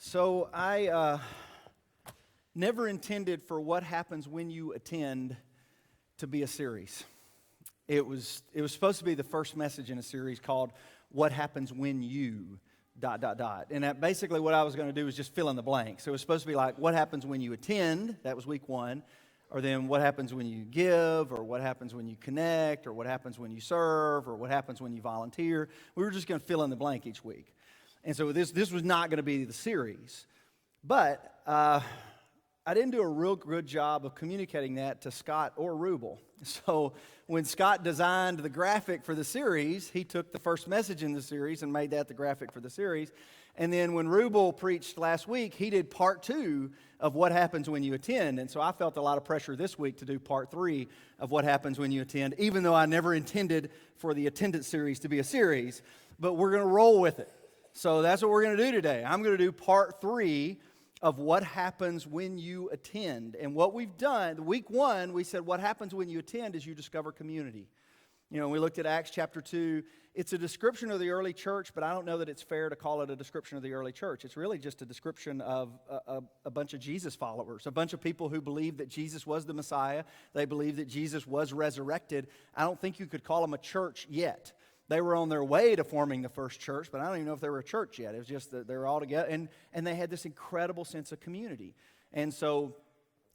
So I never intended for What Happens When You Attend to be a series. It was supposed to be the first message in a series called What Happens When You ... And basically what I was going to do was just fill in the blank. So it was supposed to be like, what happens when you attend? That was week one. Or then what happens when you give? Or what happens when you connect? Or what happens when you serve? Or what happens when you volunteer? We were just going to fill in the blank each week. And so this was not going to be the series. But I didn't do a real good job of communicating that to Scott or Rubel. So when Scott designed the graphic for the series, he took the first message in the series and made that the graphic for the series. And then when Rubel preached last week, he did part 2 of What Happens When You Attend. And so I felt a lot of pressure this week to do part 3 of What Happens When You Attend, even though I never intended for the attendance series to be a series. But we're going to roll with it. So that's what we're going to do today. I'm going to do part 3 of what happens when you attend. And what we've done, week 1, we said what happens when you attend is you discover community. You know, we looked at Acts chapter 2. It's a description of the early church, but I don't know that it's fair to call it a description of the early church. It's really just a description of a bunch of Jesus followers, a bunch of people who believed that Jesus was the Messiah. They believed that Jesus was resurrected. I don't think you could call them a church yet. They were on their way to forming the first church, but I don't even know if they were a church yet. It was just that they were all together, and they had this incredible sense of community. And so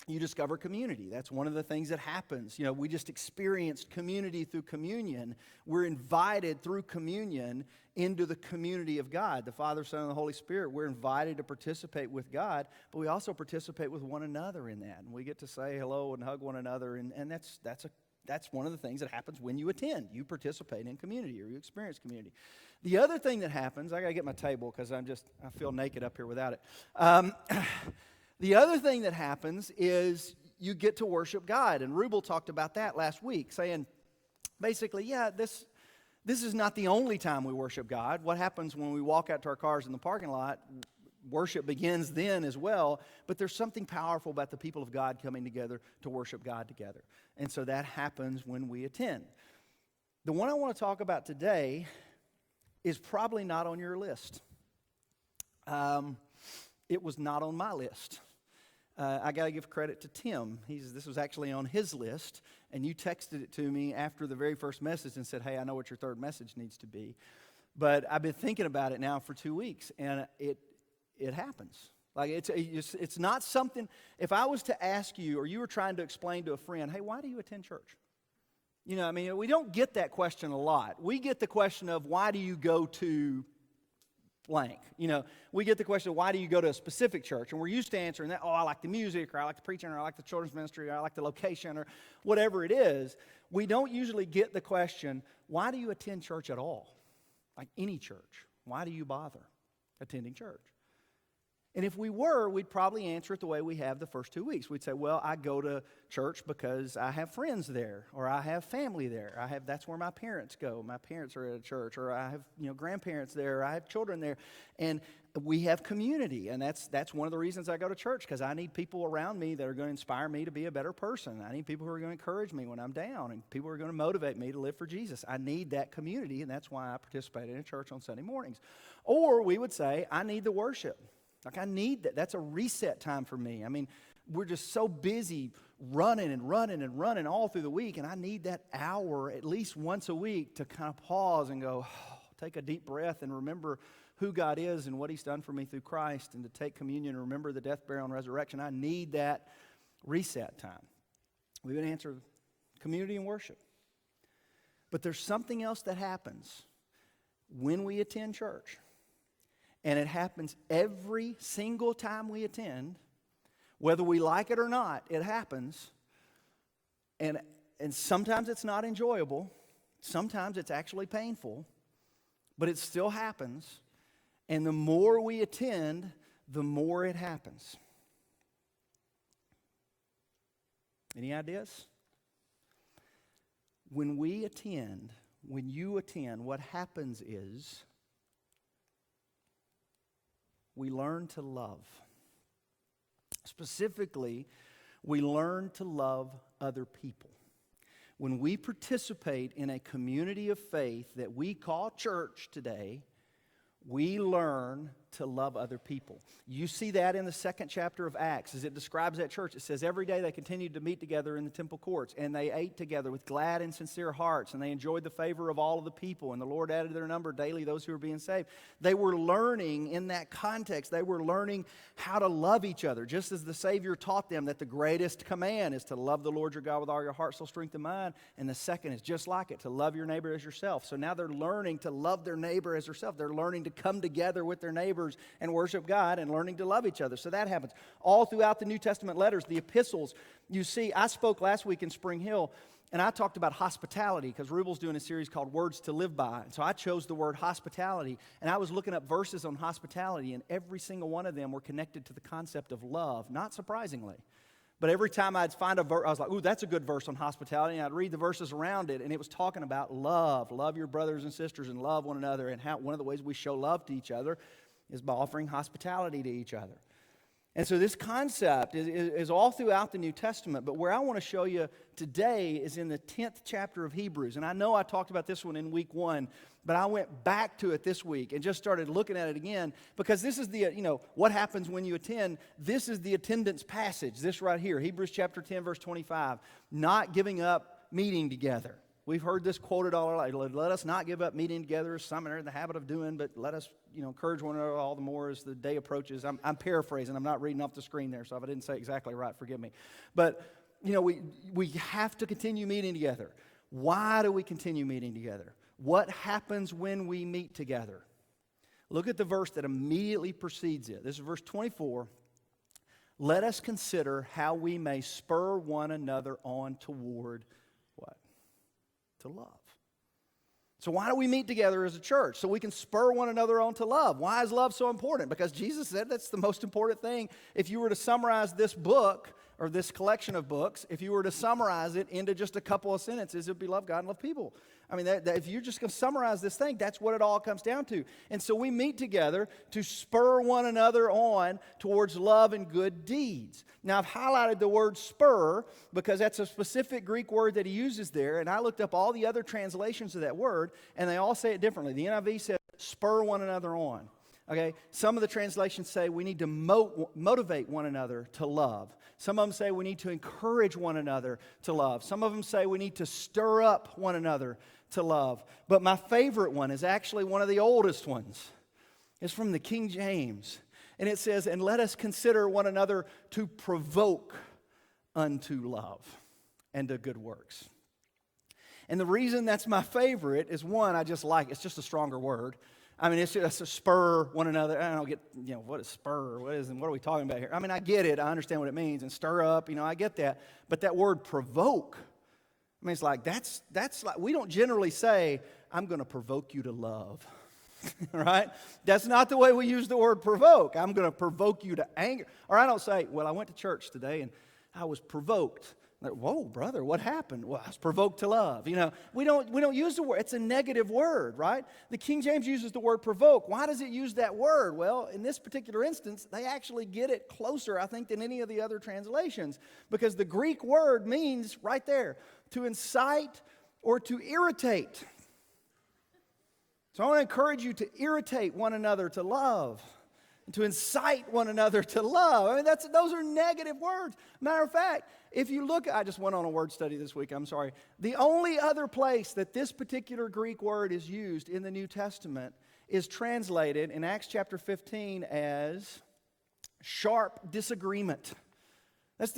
you discover community. That's one of the things that happens. You know, we just experienced community through communion. We're invited through communion into the community of God. The Father, Son, and the Holy Spirit. We're invited to participate with God, but we also participate with one another in that. And we get to say hello and hug one another, and that's one of the things that happens when you attend. You participate in community, or you experience community. The other thing that happens, I got to get my table because I feel naked up here without it. The other thing that happens is you get to worship God. And Rubel talked about that last week, saying, basically, this is not the only time we worship God. What happens when we walk out to our cars in the parking lot? Worship begins then as well, but there's something powerful about the people of God coming together to worship God together. And so that happens when we attend. The one I want to talk about today is probably not on your list. It was not on my list. I got to give credit to Tim. This was actually on his list, and you texted it to me after the very first message and said, hey, I know what your third message needs to be. But I've been thinking about it now for 2 weeks, and it happens. Like it's not something. If I was to ask you, or you were trying to explain to a friend, hey, why do you attend church? You know, I mean, we don't get that question a lot. We get the question of why do you go to blank? You know, we get the question, why do you go to a specific church? And we're used to answering that. Oh, I like the music, or I like the preaching, or I like the children's ministry, or I like the location, or whatever it is. We don't usually get the question, why do you attend church at all? Like any church. Why do you bother attending church? And if we were, we'd probably answer it the way we have the first 2 weeks. We'd say, well, I go to church because I have friends there, or I have family there. That's where my parents go. My parents are at a church, or I have, grandparents there, or I have children there. And we have community, and that's one of the reasons I go to church, because I need people around me that are going to inspire me to be a better person. I need people who are going to encourage me when I'm down, and people who are going to motivate me to live for Jesus. I need that community, and that's why I participate in a church on Sunday mornings. Or we would say, I need the worship. Like, I need that. That's a reset time for me. I mean, we're just so busy running all through the week, and I need that hour at least once a week to kind of pause and go, take a deep breath and remember who God is and what He's done for me through Christ, and to take communion and remember the death, burial, and resurrection. I need that reset time. We would answer community and worship. But there's something else that happens when we attend church. And it happens every single time we attend, whether we like it or not, it happens. And sometimes it's not enjoyable. Sometimes it's actually painful. But it still happens. And the more we attend, the more it happens. Any ideas? When you attend, what happens is we learn to love. Specifically, we learn to love other people. When we participate in a community of faith that we call church today, we learn to love other people. You see that in the second chapter of Acts as it describes that church. It says every day they continued to meet together in the temple courts, and they ate together with glad and sincere hearts, and they enjoyed the favor of all of the people, and the Lord added to their number daily those who were being saved. They were learning in that context. They were learning how to love each other, just as the Savior taught them that the greatest command is to love the Lord your God with all your heart, soul, strength, and mind, and the second is just like it, to love your neighbor as yourself. So now they're learning to love their neighbor as herself. They're learning to come together with their neighbors and worship God and learning to love each other. So that happens. All throughout the New Testament letters, the epistles, you see, I spoke last week in Spring Hill, and I talked about hospitality because Rubel's doing a series called Words to Live By. And so I chose the word hospitality, and I was looking up verses on hospitality, and every single one of them were connected to the concept of love, not surprisingly. But every time I'd find a verse, I was like, ooh, that's a good verse on hospitality. And I'd read the verses around it, and it was talking about love. Love your brothers and sisters and love one another. And how one of the ways we show love to each other is by offering hospitality to each other. And so this concept is all throughout the New Testament. But where I want to show you today is in the 10th chapter of Hebrews. And I know I talked about this one in week 1, but I went back to it this week and just started looking at it again because this is the, what happens when you attend. This is the attendance passage, this right here, Hebrews chapter 10, verse 25. Not giving up meeting together. We've heard this quoted all our life. Let us not give up meeting together as some are in the habit of doing, but let us, encourage one another all the more as the day approaches. I'm paraphrasing. I'm not reading off the screen there, so if I didn't say exactly right, forgive me. But, we have to continue meeting together. Why do we continue meeting together? What happens when we meet together? Look at the verse that immediately precedes it. This is verse 24. Let us consider how we may spur one another on toward what? To love. So why do we meet together as a church? So we can spur one another on to love. Why is love so important? Because Jesus said that's the most important thing. If you were to summarize this book, or this collection of books, if you were to summarize it into just a couple of sentences, it would be love God and love people. I mean, if you're just going to summarize this thing, that's what it all comes down to. And so we meet together to spur one another on towards love and good deeds. Now, I've highlighted the word spur because that's a specific Greek word that he uses there. And I looked up all the other translations of that word, and they all say it differently. The NIV says spur one another on. Okay, some of the translations say we need to motivate one another to love. Some of them say we need to encourage one another to love. Some of them say we need to stir up one another to love. But my favorite one is actually one of the oldest ones. It's from the King James. And it says, and let us consider one another to provoke unto love and to good works. And the reason that's my favorite is one, I just like, it's just a stronger word. I mean, it's just a spur one another. I don't get, what is spur? What are we talking about here? I mean, I get it. I understand what it means. And stir up, I get that. But that word provoke, I mean, it's like, that's like, we don't generally say, I'm going to provoke you to love. Right? That's not the way we use the word provoke. I'm going to provoke you to anger. Or I don't say, well, I went to church today and I was provoked. Like, whoa, brother, what happened? Well, I was provoked to love. We don't use the word. It's a negative word, right? The King James uses the word provoke. Why does it use that word? Well, in this particular instance, they actually get it closer, I think, than any of the other translations. Because the Greek word means, right there, to incite or to irritate. So I want to encourage you to irritate one another to love. To incite one another to love. I mean, those are negative words. Matter of fact, if you look, I just went on a word study this week, I'm sorry. The only other place that this particular Greek word is used in the New Testament is translated in Acts chapter 15 as sharp disagreement. That's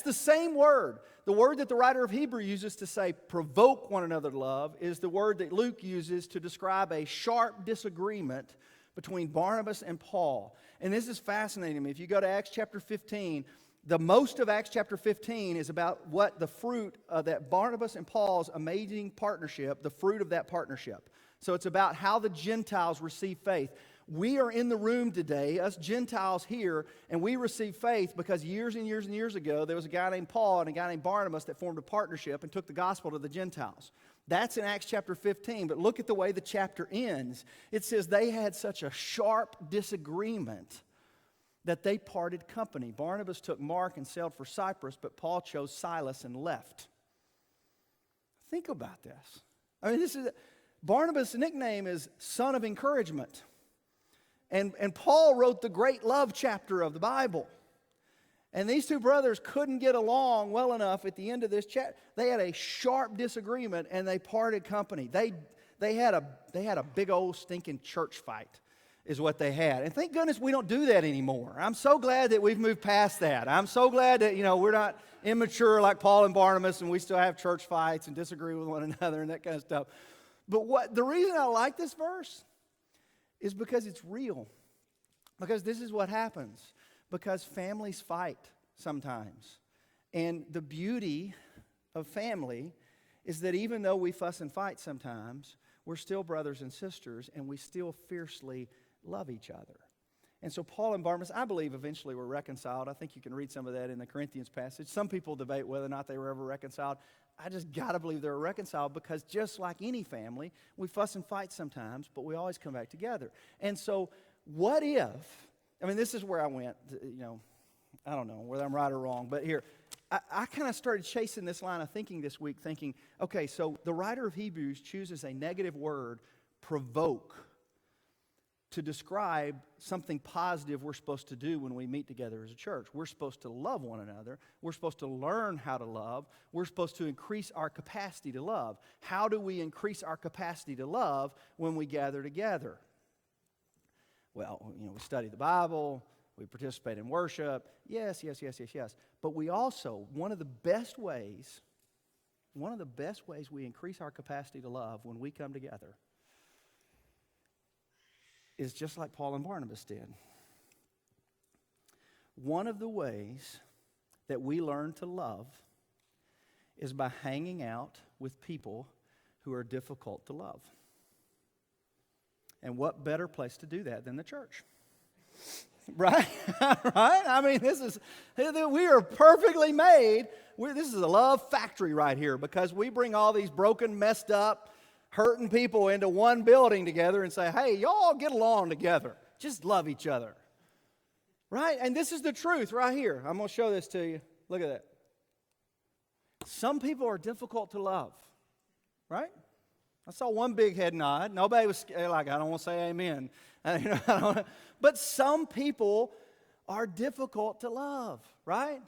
the same word. The word that the writer of Hebrew uses to say provoke one another to love is the word that Luke uses to describe a sharp disagreement between Barnabas and Paul. And this is fascinating to me. If you go to Acts chapter 15, the most of Acts chapter 15 is about what the fruit of that Barnabas and Paul's amazing partnership, the fruit of that partnership. So it's about how the Gentiles receive faith. We are in the room today, us Gentiles here, and we receive faith because years and years and years ago, there was a guy named Paul and a guy named Barnabas that formed a partnership and took the gospel to the Gentiles. That's in Acts chapter 15, but look at the way the chapter ends. It says they had such a sharp disagreement that they parted company. Barnabas took Mark and sailed for Cyprus, but Paul chose Silas and left. Think about this. I mean, Barnabas' nickname is son of encouragement. And Paul wrote the great love chapter of the Bible. And these two brothers couldn't get along well enough at the end of this chapter. They had a sharp disagreement and they parted company. They had a big old stinking church fight is what they had. And thank goodness we don't do that anymore. I'm so glad that we've moved past that. I'm so glad that, we're not immature like Paul and Barnabas and we still have church fights and disagree with one another and that kind of stuff. But the reason I like this verse is because it's real. Because this is what happens. Because families fight sometimes. And the beauty of family is that even though we fuss and fight sometimes, we're still brothers and sisters and we still fiercely love each other. And so Paul and Barnabas, I believe, eventually were reconciled. I think you can read some of that in the Corinthians passage. Some people debate whether or not they were ever reconciled. I just got to believe they were reconciled because just like any family, we fuss and fight sometimes, but we always come back together. And so what if, this is where I went, I don't know whether I'm right or wrong, but here, I kind of started chasing this line of thinking this week, thinking, okay, so the writer of Hebrews chooses a negative word, provoke, to describe something positive we're supposed to do when we meet together as a church. We're supposed to love one another. We're supposed to learn how to love. We're supposed to increase our capacity to love. How do we increase our capacity to love when we gather together? Well, we study the Bible. We participate in worship. Yes. But we also, one of the best ways we increase our capacity to love when we come together is just like Paul and Barnabas did. One of the ways that we learn to love is by hanging out with people who are difficult to love. And what better place to do that than the church? Right? Right? We are perfectly made. This is a love factory right here because we bring all these broken, messed up, hurting people into one building together and say, hey, y'all get along together. Just love each other. Right? And this is the truth right here. I'm going to show this to you. Look at that. Some people are difficult to love. Right? I saw one big head nod. Nobody was like, I don't want to say amen. But some people are difficult to love. Right?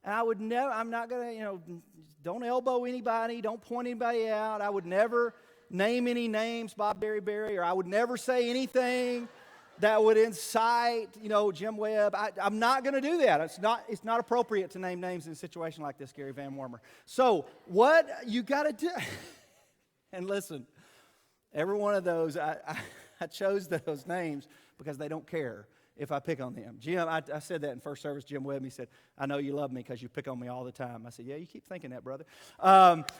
And I'm not going to, don't elbow anybody. Don't point anybody out. I would never name any names, Bob Berry, or I would never say anything that would incite, Jim Webb. I'm not going to do that. It's not appropriate to name names in a situation like this, Gary Van Wormer. So what you got to do, and listen, every one of those, I chose those names because they don't care if I pick on them. Jim, I said that in first service. Jim Webb, he said, I know you love me because you pick on me all the time. I said, yeah, you keep thinking that, brother.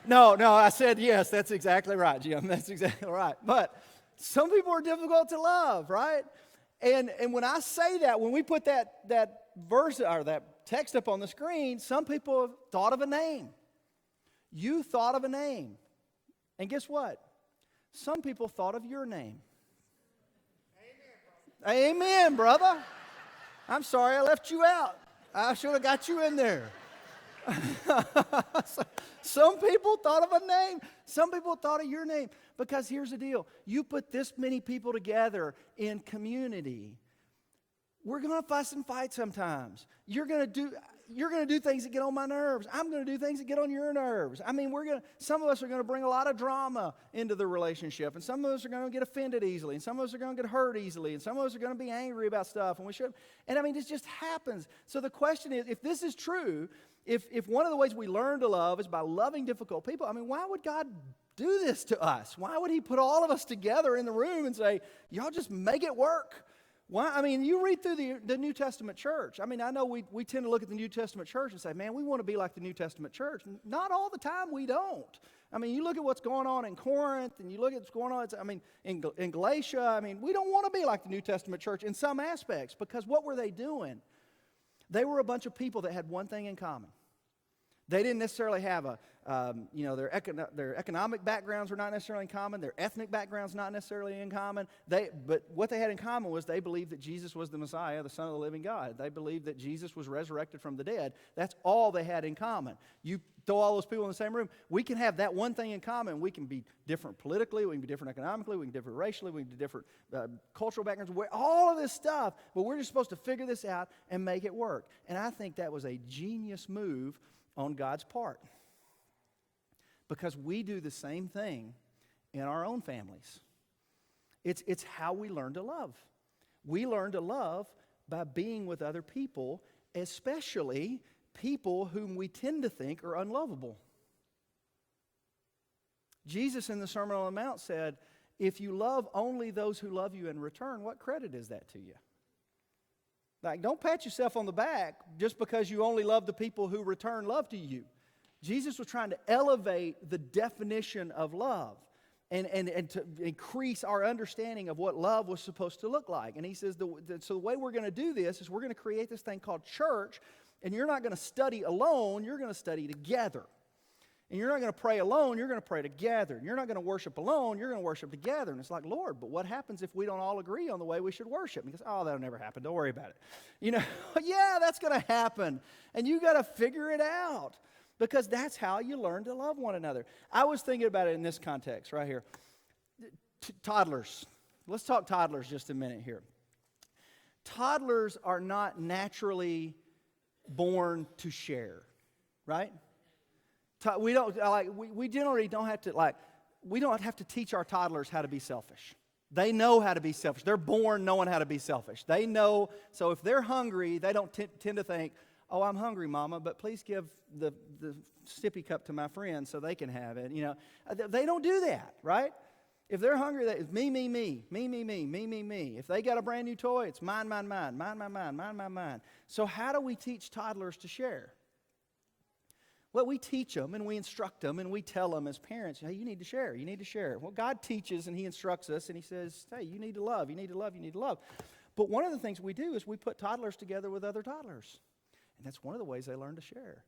No, I said, yes, that's exactly right, Jim. That's exactly right. But some people are difficult to love, right? And when I say that, when we put that verse or that text up on the screen, some people have thought of a name. You thought of a name. And guess what? Some people thought of your name. Amen, brother. I'm sorry I left you out. I should have got you in there. Some people thought of a name. Some people thought of your name. Because here's the deal. You put this many people together in community. We're going to fuss and fight sometimes. You're going to do things that get on my nerves. I'm going to do things that get on your nerves. Some of us are going to bring a lot of drama into the relationship, and some of us are going to get offended easily, and some of us are going to get hurt easily, and some of us are going to be angry about stuff, and we should. And this just happens. So the question is, if this is true, if one of the ways we learn to love is by loving difficult people, why would God do this to us? Why would He put all of us together in the room and say, y'all just make it work? Why? You read through the New Testament church. I know we tend to look at the New Testament church and say, man, we want to be like the New Testament church. Not all the time we don't. You look at what's going on in Corinth, and you look at what's going on, in Galatia. We don't want to be like the New Testament church in some aspects, because what were they doing? They were a bunch of people that had one thing in common. They didn't necessarily have Their economic backgrounds were not necessarily in common. Their ethnic backgrounds not necessarily in common. But what they had in common was they believed that Jesus was the Messiah, the Son of the living God. They believed that Jesus was resurrected from the dead. That's all they had in common. You throw all those people in the same room, we can have that one thing in common. We can be different politically, we can be different economically, we can be different racially, we can be different cultural backgrounds, all of this stuff, but we're just supposed to figure this out and make it work. And I think that was a genius move on God's part. Because we do the same thing in our own families. It's how we learn to love. We learn to love by being with other people, especially people whom we tend to think are unlovable. Jesus in the Sermon on the Mount said, if you love only those who love you in return, what credit is that to you? Like, don't pat yourself on the back just because you only love the people who return love to you. Jesus was trying to elevate the definition of love and to increase our understanding of what love was supposed to look like. And he says, so the way we're going to do this is we're going to create this thing called church, and you're not going to study alone, you're going to study together. And you're not going to pray alone, you're going to pray together. And you're not going to worship alone, you're going to worship together. And it's like, Lord, but what happens if we don't all agree on the way we should worship? And he goes, oh, that'll never happen, don't worry about it. Yeah, that's going to happen. And you got to figure it out. Because that's how you learn to love one another. I was thinking about it in this context right here. Toddlers. Let's talk toddlers just a minute here. Toddlers are not naturally born to share, right? We generally don't have to we don't have to teach our toddlers how to be selfish. They know how to be selfish. They're born knowing how to be selfish. They know. So if they're hungry, they don't tend to think, oh, I'm hungry, Mama, but please give the sippy cup to my friend so they can have it. They don't do that, right? If they're hungry, it's me. If they got a brand new toy, it's mine. So how do we teach toddlers to share? Well, we teach them and we instruct them and we tell them as parents, hey, you need to share, you need to share. Well, God teaches and He instructs us and He says, hey, you need to love, you need to love, you need to love. But one of the things we do is we put toddlers together with other toddlers. And that's one of the ways they learn to share.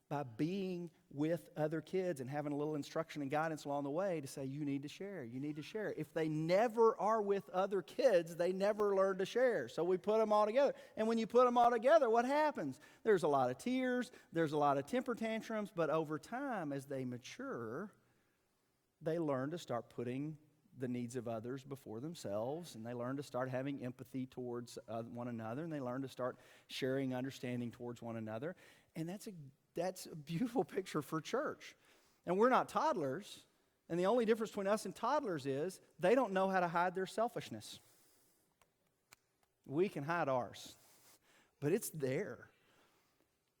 By being with other kids and having a little instruction and guidance along the way to say, you need to share, you need to share. If they never are with other kids, they never learn to share. So we put them all together. And when you put them all together, what happens? There's a lot of tears, there's a lot of temper tantrums, but over time, as they mature, they learn to start putting the needs of others before themselves, and they learn to start having empathy towards one another, and they learn to start sharing understanding towards one another. And that's a beautiful picture for church. And we're not toddlers, and the only difference between us and toddlers is they don't know how to hide their selfishness. We can hide ours, but it's there.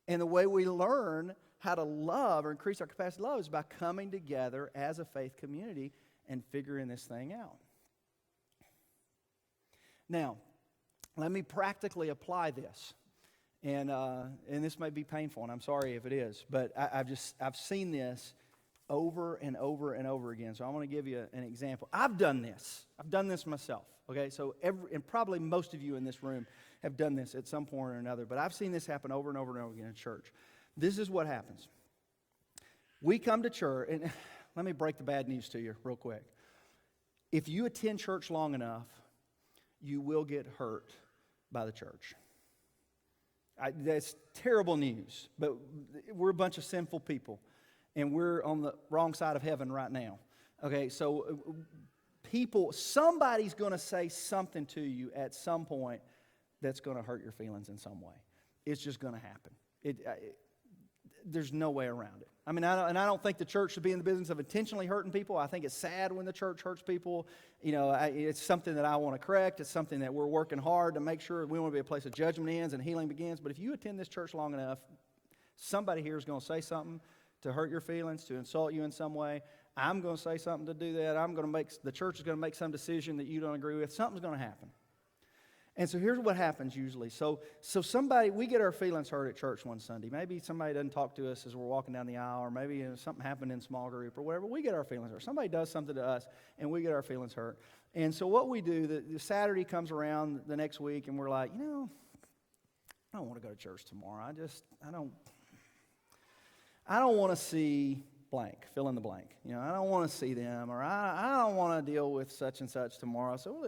And the way we learn how to love or increase our capacity to love is by coming together as a faith community and figuring this thing out. Now, let me practically apply this. And this may be painful, and I'm sorry if it is, but I've seen this over and over and over again. So I want to give you an example. I've done this myself. Okay, so and probably most of you in this room have done this at some point or another, but I've seen this happen over and over and over again in church. This is what happens. We come to church, and let me break the bad news to you real quick. If you attend church long enough, you will get hurt by the church. That's terrible news, but we're a bunch of sinful people, and we're on the wrong side of heaven right now. Okay, so somebody's going to say something to you at some point that's going to hurt your feelings in some way. It's just going to happen. There's no way around it. I mean, I don't think the church should be in the business of intentionally hurting people. I think it's sad when the church hurts people. It's something that I want to correct. It's something that we're working hard to make sure we want to be a place of judgment ends and healing begins. But if you attend this church long enough, somebody here is going to say something to hurt your feelings, to insult you in some way. I'm going to say something to do that. The church is going to make some decision that you don't agree with. Something's going to happen. And so here's what happens usually. So we get our feelings hurt at church one Sunday. Maybe somebody doesn't talk to us as we're walking down the aisle, or maybe something happened in small group or whatever. We get our feelings hurt. Somebody does something to us, and we get our feelings hurt. And so what we do, the Saturday comes around the next week, and we're like, I don't want to go to church tomorrow. I don't want to see blank, fill in the blank. I don't want to see them, or I don't want to deal with such and such tomorrow, so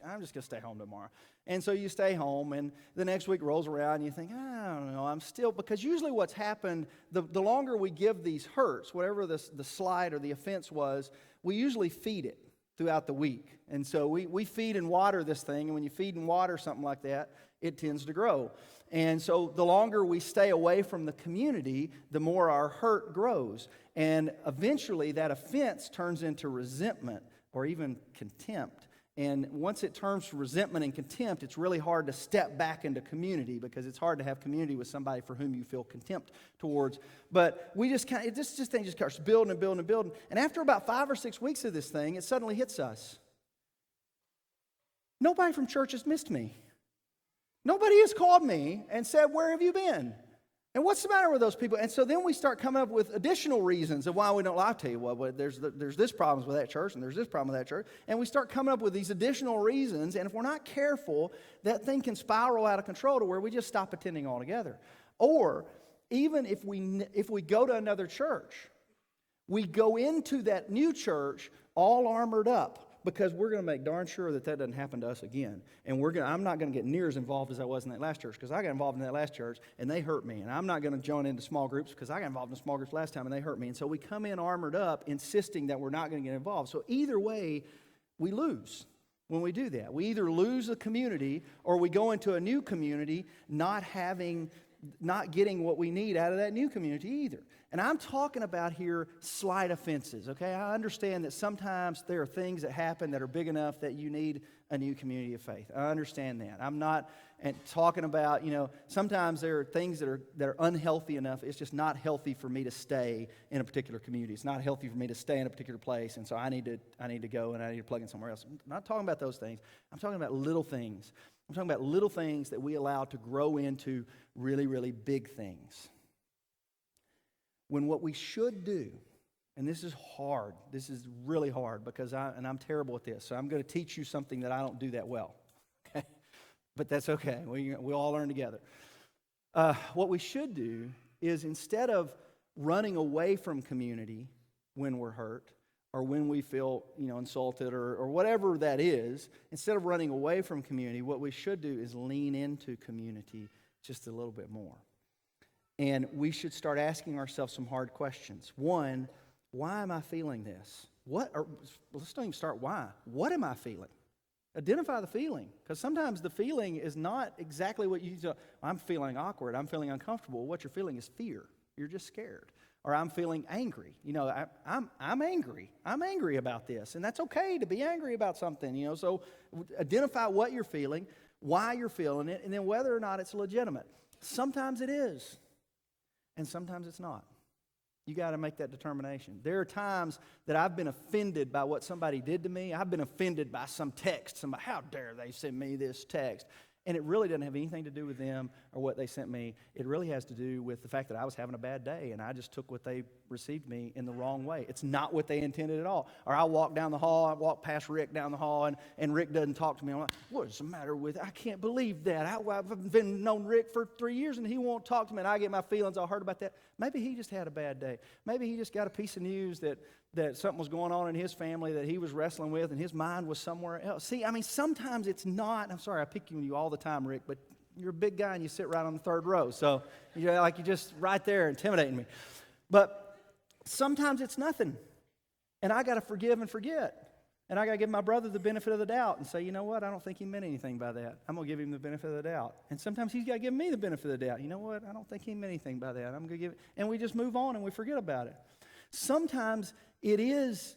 I'm just going to stay home tomorrow. And so you stay home, and the next week rolls around, and you think, I don't know, because usually what's happened, the longer we give these hurts, whatever the slight or the offense was, we usually feed it throughout the week. And so we feed and water this thing, and when you feed and water something like that, it tends to grow. And so the longer we stay away from the community, the more our hurt grows. And eventually that offense turns into resentment or even contempt. And once it turns to resentment and contempt, it's really hard to step back into community, because it's hard to have community with somebody for whom you feel contempt towards. But we just this thing just starts building and building and building. And after about 5 or 6 weeks of this thing, it suddenly hits us. Nobody from church has missed me. Nobody has called me and said, where have you been? And what's the matter with those people? And so then we start coming up with additional reasons of why we don't. I'll tell you what, there's this problem with that church, and there's this problem with that church. And we start coming up with these additional reasons, and if we're not careful, that thing can spiral out of control to where we just stop attending altogether. Or even if we go to another church, we go into that new church all armored up, because we're going to make darn sure that doesn't happen to us again. And I'm not going to get near as involved as I was in that last church, because I got involved in that last church and they hurt me. And I'm not going to join into small groups because I got involved in small groups last time and they hurt me. And so we come in armored up, insisting that we're not going to get involved. So either way, we lose when we do that. We either lose the community, or we go into a new community not getting what we need out of that new community either. And I'm talking about here slight offenses, okay? I understand that sometimes there are things that happen that are big enough that you need a new community of faith. I understand that. I'm not talking about, sometimes there are things that are unhealthy enough. It's just not healthy for me to stay in a particular community. It's not healthy for me to stay in a particular place, and so I need to go and I need to plug in somewhere else. I'm not talking about those things. I'm talking about little things. I'm talking about little things that we allow to grow into really, really big things. When what we should do, and this is hard, this is really hard, because I'm terrible at this, so I'm going to teach you something that I don't do that well, okay? But that's okay. We'll all learn together. What we should do is, instead of running away from community when we're hurt, or when we feel insulted, or whatever that is, instead of running away from community, what we should do is lean into community just a little bit more. And we should start asking ourselves some hard questions. One, why am I feeling this? Let's don't even start why. What am I feeling? Identify the feeling, because sometimes the feeling is not exactly what you do. I'm feeling awkward. I'm feeling uncomfortable. What you're feeling is fear. You're just scared. Or I'm feeling angry. I'm angry. I'm angry about this, and that's okay to be angry about something. So identify what you're feeling, why you're feeling it, and then whether or not it's legitimate. Sometimes it is, and sometimes it's not. You got to make that determination. There are times that I've been offended by what somebody did to me. I've been offended by some text. How dare they send me this text? And it really doesn't have anything to do with them or what they sent me. It really has to do with the fact that I was having a bad day, and I just took what they received me in the wrong way. It's not what they intended at all. Or I walk down the hall, I walk past Rick down the hall, and Rick doesn't talk to me. I'm like, what is the matter with it? I can't believe that. I've been known Rick for 3 years, and he won't talk to me, and I get my feelings all hurt about that. Maybe he just had a bad day. Maybe he just got a piece of news that something was going on in his family that he was wrestling with, and his mind was somewhere else. See, sometimes it's not. I'm sorry, I pick on you all the time, Rick, but you're a big guy and you sit right on the third row. So you're just right there intimidating me. But sometimes it's nothing. And I got to forgive and forget. And I got to give my brother the benefit of the doubt and say, you know what, I don't think he meant anything by that. I'm going to give him the benefit of the doubt. And sometimes he's got to give me the benefit of the doubt. You know what, I don't think he meant anything by that. I'm going to give it. And we just move on and we forget about it. Sometimes it is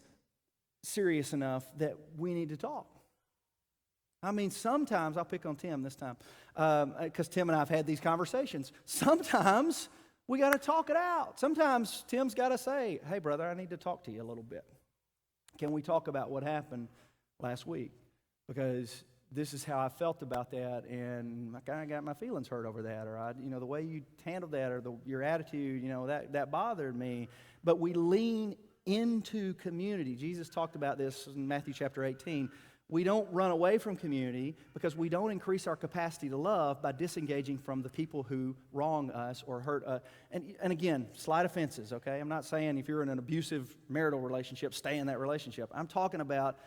serious enough that we need to talk. Sometimes, I'll pick on Tim this time, because Tim and I have had these conversations. Sometimes we got to talk it out. Sometimes Tim's got to say, hey, brother, I need to talk to you a little bit. Can we talk about what happened last week? Because this is how I felt about that, and I kind of got my feelings hurt over that, or the way you handled that, or your attitude, that bothered me. But we lean into community. Jesus talked about this in Matthew chapter 18. We don't run away from community because we don't increase our capacity to love by disengaging from the people who wrong us or hurt us. And again, slight offenses, okay? I'm not saying if you're in an abusive marital relationship, stay in that relationship. I'm talking about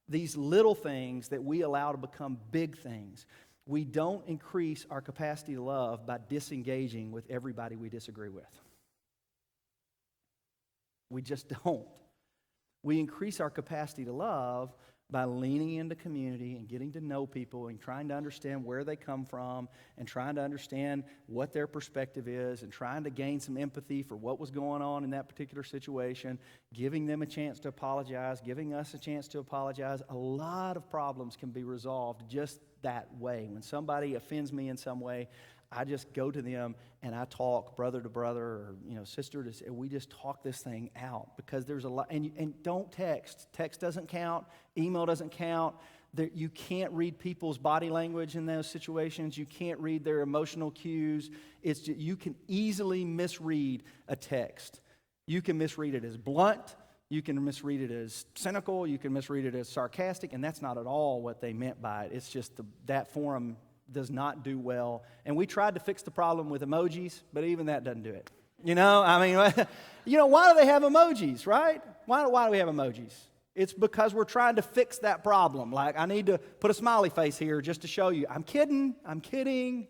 these little things that we allow to become big things. We don't increase our capacity to love by disengaging with everybody we disagree with. We just don't. We increase our capacity to love by leaning into community and getting to know people and trying to understand where they come from and trying to understand what their perspective is and trying to gain some empathy for what was going on in that particular situation, giving them a chance to apologize, giving us a chance to apologize. A lot of problems can be resolved just that way. When somebody offends me in some way, I just go to them and I talk brother to brother or sister to sister. We just talk this thing out because there's a lot. And don't text. Text doesn't count. Email doesn't count. You can't read people's body language in those situations. You can't read their emotional cues. You can easily misread a text. You can misread it as blunt. You can misread it as cynical. You can misread it as sarcastic. And that's not at all what they meant by it. It's just that forum does not do well. And we tried to fix the problem with emojis, but even that doesn't do it. Why do they have emojis, right? Why do we have emojis? It's because we're trying to fix that problem. Like, I need to put a smiley face here just to show you, I'm kidding,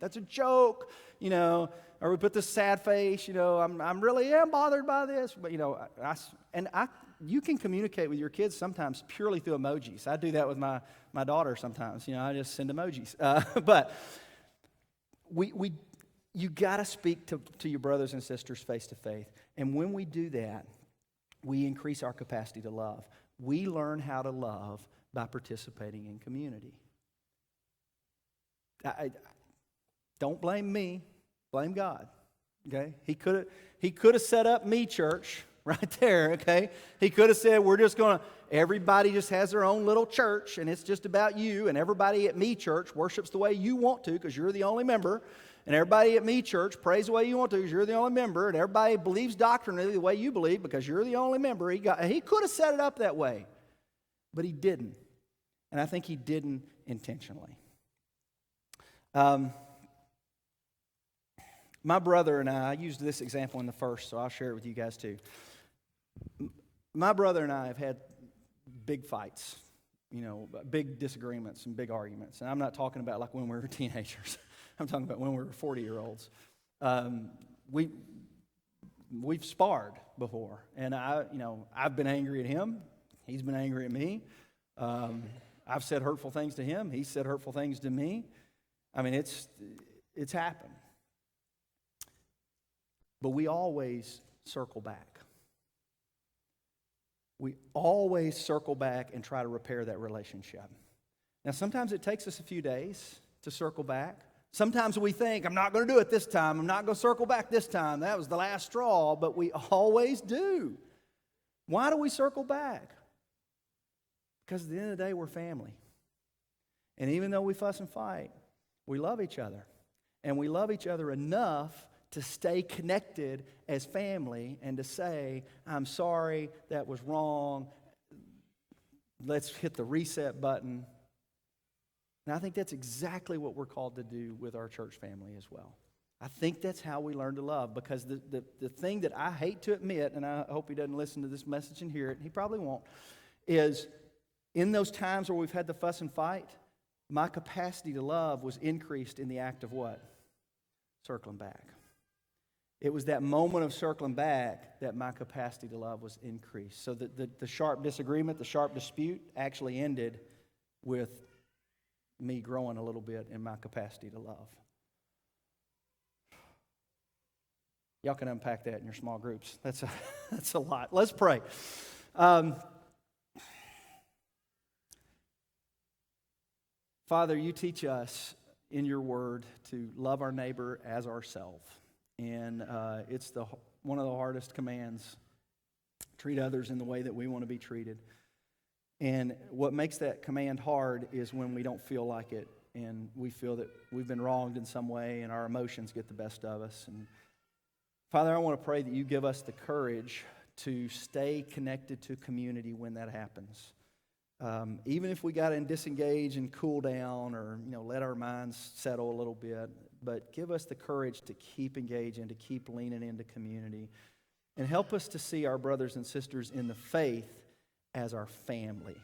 that's a joke, or we put this sad face, I'm really am bothered by this, but you can communicate with your kids sometimes purely through emojis. I do that with my daughter sometimes. I just send emojis. But you got to speak to your brothers and sisters face to face. And when we do that, we increase our capacity to love. We learn how to love by participating in community. Don't blame me. Blame God. Okay? He could have set up Me Church right there, okay? He could have said, everybody just has their own little church, and it's just about you, and everybody at Me Church worships the way you want to because you're the only member, and everybody at Me Church prays the way you want to because you're the only member, and everybody believes doctrinally the way you believe because you're the only member. He could have set it up that way, but he didn't, and I think he didn't intentionally. My brother and I used this example in the first, so I'll share it with you guys too. My brother and I have had big fights, big disagreements and big arguments. And I'm not talking about like when we were teenagers. I'm talking about when we were 40-year-olds. We've sparred before. And I've been angry at him. He's been angry at me. I've said hurtful things to him. He's said hurtful things to me. It's happened. But we always circle back. We always circle back and try to repair that relationship. Now, sometimes it takes us a few days to circle back. Sometimes we think, I'm not going to do it this time. I'm not going to circle back this time. That was the last straw, but we always do. Why do we circle back? Because at the end of the day, we're family. And even though we fuss and fight, we love each other. And we love each other enough to stay connected as family and to say, I'm sorry, that was wrong. Let's hit the reset button. And I think that's exactly what we're called to do with our church family as well. I think that's how we learn to love, because the thing that I hate to admit, and I hope he doesn't listen to this message and hear it, and he probably won't, is in those times where we've had the fuss and fight, my capacity to love was increased in the act of what? Circling back. It was that moment of circling back that my capacity to love was increased. So the sharp disagreement, the sharp dispute actually ended with me growing a little bit in my capacity to love. Y'all can unpack that in your small groups. That's a lot. Let's pray. Father, you teach us in your word to love our neighbor as ourselves. And it's one of the hardest commands. Treat others in the way that we want to be treated. And what makes that command hard is when we don't feel like it and we feel that we've been wronged in some way and our emotions get the best of us. And Father, I want to pray that you give us the courage to stay connected to community when that happens. even if we got to disengage and cool down or, let our minds settle a little bit, but give us the courage to keep engaging, to keep leaning into community, and help us to see our brothers and sisters in the faith as our family.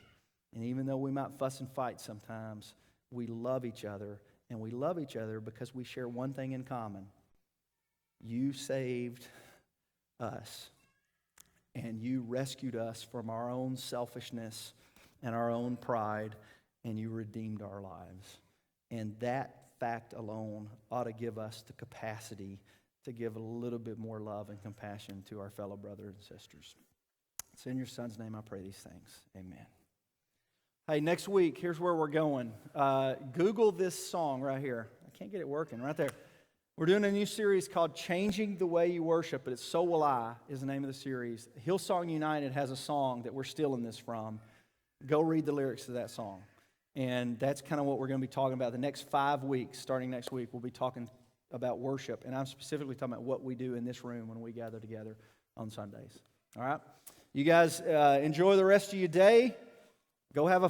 And even though we might fuss and fight sometimes, we love each other, and we love each other because we share one thing in common. You saved us, and you rescued us from our own selfishness and our own pride, and you redeemed our lives. And that fact alone ought to give us the capacity to give a little bit more love and compassion to our fellow brothers and sisters. It's in your Son's name I pray these things. Amen. Hey, next week, here's where we're going. Google this song right here. I can't get it working. Right there. We're doing a new series called Changing the Way You Worship, but it's So Will I is the name of the series. Hillsong United has a song that we're stealing this from. Go read the lyrics to that song. And that's kind of what we're going to be talking about. The next 5 weeks, starting next week, we'll be talking about worship. And I'm specifically talking about what we do in this room when we gather together on Sundays. All right? You guys enjoy the rest of your day. Go have a